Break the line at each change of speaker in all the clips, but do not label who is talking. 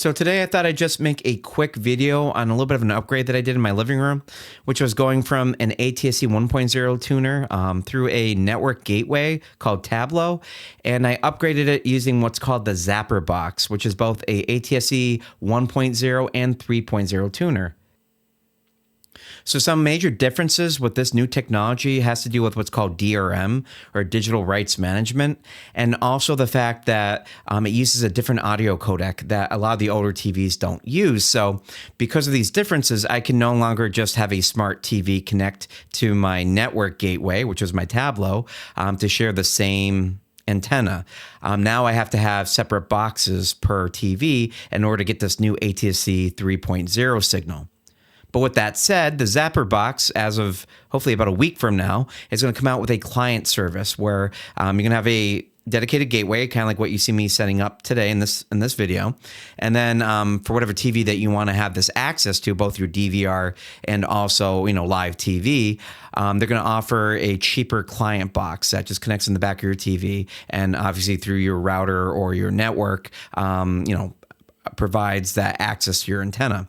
So today I thought I'd just make a quick video on a little bit of an upgrade that I did in my living room, which was going from an ATSC 1.0 tuner through a network gateway called Tableau, and I upgraded it using what's called the Zapperbox, which is both a ATSC 1.0 and 3.0 tuner. So some major differences with this new technology has to do with what's called DRM, or digital rights management, and also the fact that it uses a different audio codec that a lot of the older TVs don't use. So because of these differences, I can no longer just have a smart TV connect to my network gateway, which is my Tableau, to share the same antenna. Now I have to have separate boxes per TV in order to get this new ATSC 3.0 signal. But with that said, the Zapperbox, as of hopefully about a week from now, is going to come out with a client service where you're going to have a dedicated gateway, kind of like what you see me setting up today in this video. And then for whatever TV that you want to have this access to, both your DVR and also live TV, they're going to offer a cheaper client box that just connects in the back of your TV, and obviously through your router or your network, provides that access to your antenna.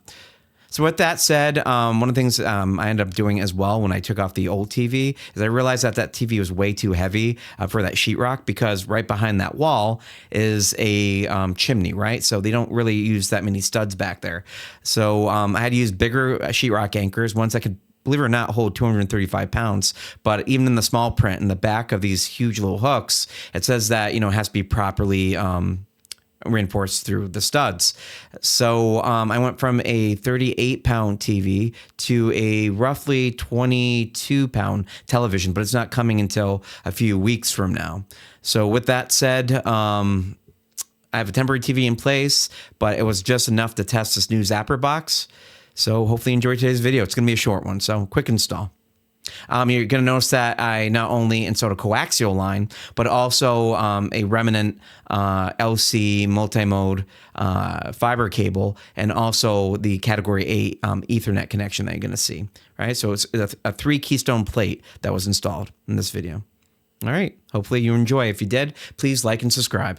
So with that said, one of the things I ended up doing as well when I took off the old TV is I realized that that TV was way too heavy for that sheetrock, because right behind that wall is a chimney, right? So they don't really use that many studs back there. So I had to use bigger sheetrock anchors, ones that could, believe it or not, hold 235 pounds. But even in the small print in the back of these huge little hooks, it says that, it has to be properly reinforced through the studs. So I went from a 38-pound TV to a roughly 22-pound television, but it's not coming until a few weeks from now. So with that said, I have a temporary TV in place, but it was just enough to test this new Zapperbox. So hopefully you enjoy today's video. It's going to be a short one, so quick install. You're going to notice that I not only installed a coaxial line, but also a remnant LC multi-mode fiber cable, and also the Category 8 Ethernet connection that you're going to see. Right, so it's a 3-keystone plate that was installed in this video. All right, hopefully you enjoy. If you did, please like and subscribe.